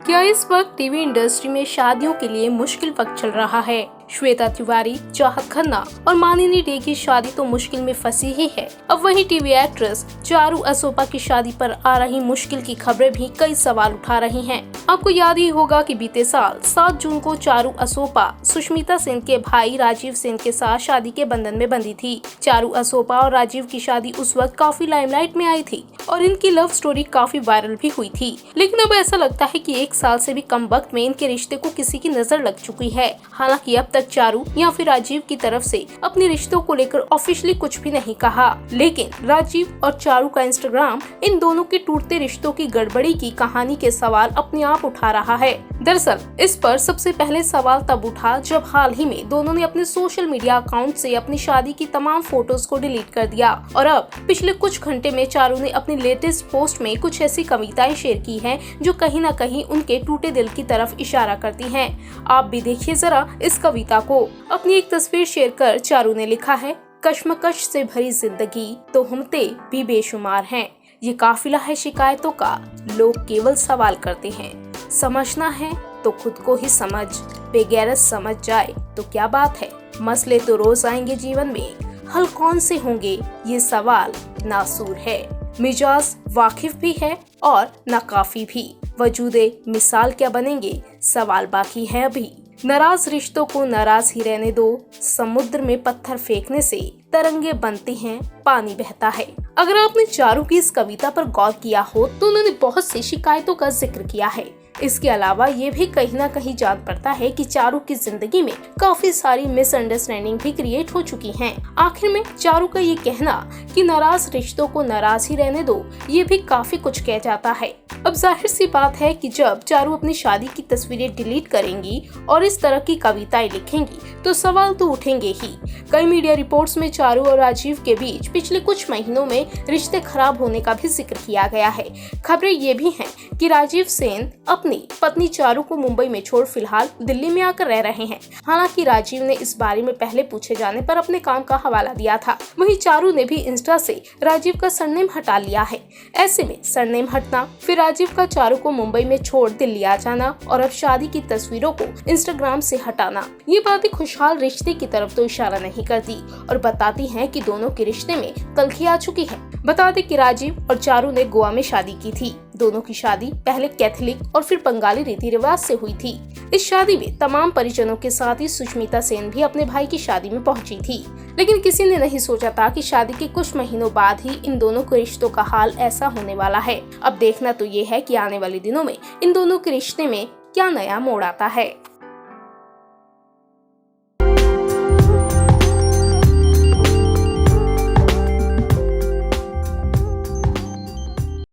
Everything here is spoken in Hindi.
क्या इस वक्त टीवी इंडस्ट्री में शादियों के लिए मुश्किल वक्त चल रहा है? श्वेता तिवारी, चाहत खन्ना और मानिनी डे की शादी तो मुश्किल में फंसी ही है। अब वही टीवी एक्ट्रेस चारू असोपा की शादी पर आ रही मुश्किल की खबरें भी कई सवाल उठा रही हैं। आपको याद ही होगा कि बीते साल 7 जून को चारू असोपा सुष्मिता सेन के भाई राजीव सेन के साथ शादी के बंधन में बंधी थी। चारू असोपा और राजीव की शादी उस वक्त काफी लाइमलाइट में आई थी और इनकी लव स्टोरी काफी वायरल भी हुई थी। लेकिन अब ऐसा लगता है कि 1 साल से भी कम वक्त में इनके रिश्ते को किसी की नजर लग चुकी है। हालांकि अब तक चारू या फिर राजीव की तरफ से अपने रिश्तों को लेकर ऑफिशियली कुछ भी नहीं कहा, लेकिन राजीव और चारू का इंस्टाग्राम इन दोनों के टूटते रिश्तों की गड़बड़ी की कहानी के सवाल अपने आप उठा रहा है। दरअसल इस पर सबसे पहले सवाल तब उठा जब हाल ही में दोनों ने अपने सोशल मीडिया अकाउंट से अपनी शादी की तमाम फोटोज को डिलीट कर दिया और अब पिछले कुछ घंटे में चारू ने अपनी लेटेस्ट पोस्ट में कुछ ऐसी कविताएं शेयर की हैं जो कहीं न कहीं उनके टूटे दिल की तरफ इशारा करती हैं। आप भी देखिए जरा इस कविता को। अपनी एक तस्वीर शेयर कर चारू ने लिखा है, कश्मकश से भरी जिंदगी तो हमते भी बेशुमार हैं। ये काफिला है शिकायतों का, लोग केवल सवाल करते हैं। समझना है तो खुद को ही समझ, बेगैरत समझ जाए तो क्या बात है। मसले तो रोज आएंगे जीवन में, हल कौन से होंगे ये सवाल नासूर है। मिजाज वाकिफ भी है और नाकाफी भी, वजूदे मिसाल क्या बनेंगे, सवाल बाकी है अभी। नाराज रिश्तों को नाराज ही रहने दो, समुद्र में पत्थर फेंकने से तरंगे बनती हैं, पानी बहता है। अगर आपने चारू की इस कविता पर गौर किया हो तो उन्होंने बहुत सी शिकायतों का जिक्र किया है। इसके अलावा ये भी कहीं ना कहीं जान पड़ता है कि चारू की जिंदगी में काफी सारी मिसअंडरस्टैंडिंग भी क्रिएट हो चुकी हैं। आखिर में चारू का ये कहना कि नाराज रिश्तों को नाराज ही रहने दो, ये भी काफी कुछ कह जाता है। अब जाहिर सी बात है कि जब चारू अपनी शादी की तस्वीरें डिलीट करेंगी और इस तरह की कविताएं लिखेंगी तो सवाल तो उठेंगे ही। कई मीडिया रिपोर्ट्स में चारू और राजीव के बीच पिछले कुछ महीनों में रिश्ते खराब होने का भी जिक्र किया गया है। खबरें ये भी हैं कि राजीव सेन अपनी पत्नी चारू को मुंबई में छोड़ फिलहाल दिल्ली में आकर रह रहे हैं। हालांकि राजीव ने इस बारे में पहले पूछे जाने पर अपने काम का हवाला दिया था। वहीं चारू ने भी इंस्टा से राजीव का सरनेम हटा लिया है। ऐसे में सरनेम हटना, फिर राजीव का चारू को मुंबई में छोड़ दिल्ली आ जाना और अब शादी की तस्वीरों को इंस्टाग्राम से हटाना, ये बातें खुशहाल रिश्ते की तरफ तो इशारा नहीं करती और बताती हैं कि दोनों के रिश्ते में तल्खी आ चुकी है। बता दें कि राजीव और चारू ने गोवा में शादी की थी। दोनों की शादी पहले कैथोलिक और फिर बंगाली रीति रिवाज से हुई थी। इस शादी में तमाम परिजनों के साथ ही सुष्मिता सेन भी अपने भाई की शादी में पहुंची थी। लेकिन किसी ने नहीं सोचा था कि शादी के कुछ महीनों बाद ही इन दोनों के रिश्तों का हाल ऐसा होने वाला है। अब देखना तो ये है कि आने वाले दिनों में इन दोनों के रिश्ते में क्या नया मोड़ आता है।